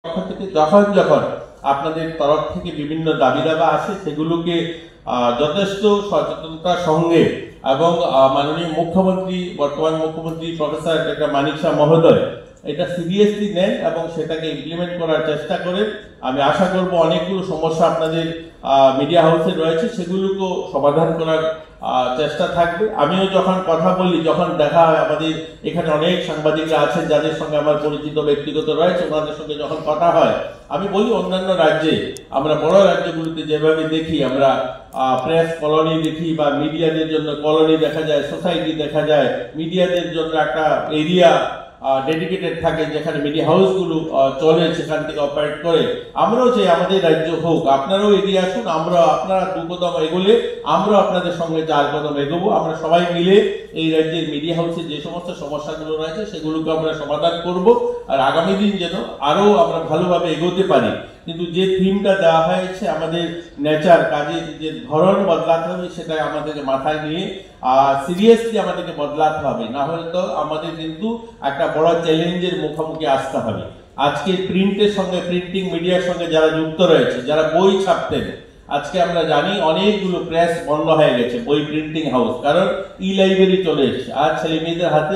পক্ষ থেকে যখন যখন আপনাদের তরফ থেকে বিভিন্ন দাবি দাবা আসে সেগুলোকে যথেষ্ট সচেতনতার সঙ্গে এবং মাননীয় মুখ্যমন্ত্রী বর্তমান মুখ্যমন্ত্রী প্রফেসর ডক্টর মানিক শাহ মহোদয় এটা সিরিয়াসলি নেন এবং সেটাকে ইমপ্লিমেন্ট করার চেষ্টা করেন। আমি আশা করব অনেকগুলো সমস্যা আপনাদের মিডিয়া হাউসে রয়েছে সেগুলোকেও সমাধান করার চেষ্টা থাকবে। আমিও যখন কথা বলি, যখন দেখা হয়, আমাদের এখানে অনেক সাংবাদিকরা আছেন যাদের সঙ্গে আমার পরিচিত ব্যক্তিগত রয়েছে, ওনাদের সঙ্গে যখন কথা হয় আমি বলি অন্যান্য রাজ্যে, আমরা বড় রাজ্যগুলোতে যেভাবে দেখি, আমরা প্রেস কলোনি দেখি বা মিডিয়াদের জন্য কলোনি দেখা যায়, সোসাইটি দেখা যায়, মিডিয়াদের জন্য একটা এরিয়া ডেডিকেটেড থাকে যেখানে মিডিয়া হাউসগুলো চলে, সেখান থেকে অপারেট করে। আমরাও চাই আমাদের রাজ্য হোক, আপনারাও এগিয়ে আসুন, আপনারা 2 কদম এগোলে আমরা আপনাদের সঙ্গে 4 কদম এগোবো। আমরা সবাই মিলে এই রাজ্যের মিডিয়া হাউসে যে সমস্ত সমস্যাগুলো রয়েছে সেগুলোকে আমরা সমাধান করব, আর আগামী দিন যেন আরও আমরা ভালোভাবে এগোতে পারি। কিন্তু যে থিমটা দেওয়া হয়েছে আমাদের নেচার, কাজের যে ধরন বদলাতে হবে সেটা আমাদেরকে মাথায় নিয়ে সিরিয়াসলি আমাদেরকে বদলাতে হবে, না হলে তো আমাদের কিন্তু একটা বড় চ্যালেঞ্জের মুখোমুখি আসতে হবে। আজকে প্রিন্টের সঙ্গে, প্রিন্টিং মিডিয়ার সঙ্গে যারা যুক্ত রয়েছে, যারা বই ছাপতেন, আজকে আমরা জানি অনেকগুলো প্রেস বন্ধ হয়ে গেছে, বই প্রিন্টিং হাউস, কারণ ই লাইব্রেরি চলে এসেছে। আর ছেলে মেয়েদের হাতে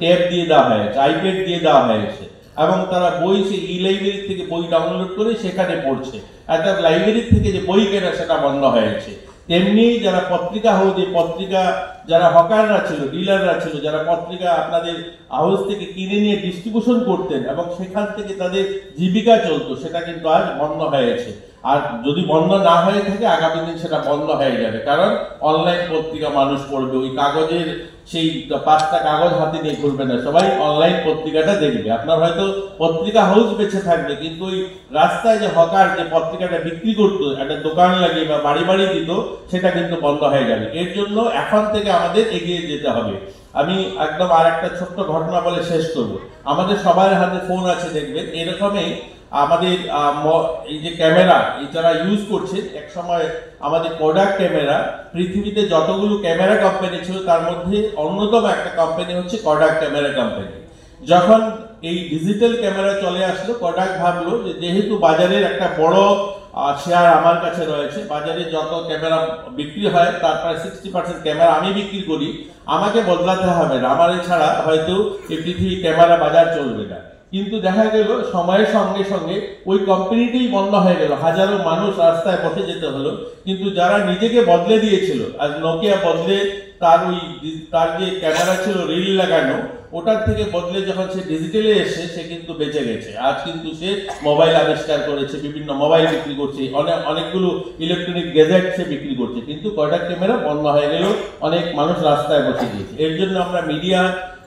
ট্যাব দিয়ে দেওয়া হয়েছে, আইপ্যাড দিয়ে দেওয়া হয়েছে এবং তারা বই সেই ই লাইব্রেরি থেকে বই ডাউনলোড করে সেখানে পড়ছে। একটা লাইব্রেরি থেকে যে বই কেনা সেটা বন্ধ হয়েছে। তেমনি যারা পত্রিকা হাউসে, পত্রিকা যারা হকাররা ছিল, ডিলাররা ছিল, যারা পত্রিকা আপনাদের হাউস থেকে কিনে নিয়ে ডিস্ট্রিবিউশন করতেন এবং সেখান থেকে তাদের জীবিকা চলতো, সেটা কিন্তু আজ বন্ধ হয়েছে। আর যদি বন্ধ না হয়ে থাকে আগামী দিন সেটা বন্ধ হয়ে যাবে, কারণ অনলাইন পত্রিকা মানুষ পড়বে, ওই কাগজের সেই 5টা কাগজ হাতে নিয়ে ঘুরবে না, সবাই অনলাইন পত্রিকাটা দেখবে। আপনার হয়তো পত্রিকা হাউস বেঁচে থাকবে, কিন্তু ওই রাস্তায় যে হকার যে পত্রিকাটা বিক্রি করতো, একটা দোকান লাগিয়ে বা বাড়ি বাড়ি দিত, সেটা কিন্তু বন্ধ হয়ে যাবে। এর জন্য এখন থেকে আমাদের এগিয়ে যেতে হবে। আমি একদম আর একটা ছোট্ট ঘটনা বলে শেষ করব। আমাদের সবার হাতে ফোন আছে, দেখবেন এরকমই আমাদের এই যে ক্যামেরা যারা ইউজ করছে, এক সময় আমাদের কোডাক ক্যামেরা, পৃথিবীতে যতগুলো ক্যামেরা কোম্পানি ছিল তার মধ্যে অন্যতম একটা কোম্পানি হচ্ছে কোডাক ক্যামেরা কোম্পানি। যখন এই ডিজিটাল ক্যামেরা চলে আসলো, কোডাক ভাবলো যে যেহেতু বাজারের একটা বড় শেয়ার আমার কাছে রয়েছে, বাজারে যত ক্যামেরা বিক্রি হয় তার প্রায় 60% ক্যামেরা আমি বিক্রি করি, আমাকে বদলাতে হবে না, আমার ছাড়া হয়তো এই পৃথিবী ক্যামেরা বাজার চলবে না। কিন্তু দেখা গেল সময়ের সঙ্গে সঙ্গে ওই কোম্পানিটাই বন্ধ হয়ে গেল, হাজারো মানুষ রাস্তায় বসে যেতে হলো। কিন্তু যারা নিজেকে বদলে দিয়েছিল, আজ নোকিয়া বদলে তার যে ক্যামেরা ছিল রিল লাগানো, ওটার থেকে বদলে যখন সে ডিজিটালে এসে সে কিন্তু বেঁচে গেছে। আজ কিন্তু সে মোবাইল আবিষ্কার করেছে, বিভিন্ন মোবাইল বিক্রি করছে, অনেকগুলো ইলেকট্রনিক গ্যাজেট সে বিক্রি করছে। কিন্তু কোডাক ক্যামেরা বন্ধ হয়ে গেল, অনেক মানুষ রাস্তায় বসে গিয়েছে। এর জন্য আমরা মিডিয়া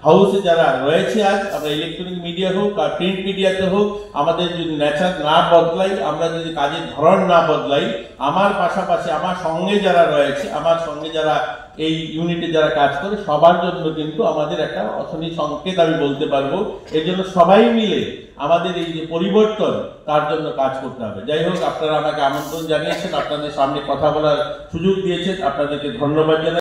হাউসে যারা রয়েছে, আজ আমরা ইলেকট্রনিক মিডিয়া হোক আর প্রিন্ট মিডিয়াতে হোক, আমাদের যদি নেচার না বদলাই, আমরা যদি কাজের ধরন না বদলাই, আমার পাশাপাশি আমার সঙ্গে যারা রয়েছে, আমার সঙ্গে যারা এই ইউনিটে যারা কাজ করে, সবার জন্য কিন্তু আমাদের একটা অশনি সংকেত আমি বলতে পারবো। এর জন্য সবাই মিলে আমাদের এই যে পরিবর্তন, তার জন্য কাজ করতে হবে। যাই হোক, আপনারা আমাকে আমন্ত্রণ জানিয়েছেন, আপনাদের সামনে কথা বলার সুযোগ দিয়েছেন, আপনাদেরকে ধন্যবাদ জানাই।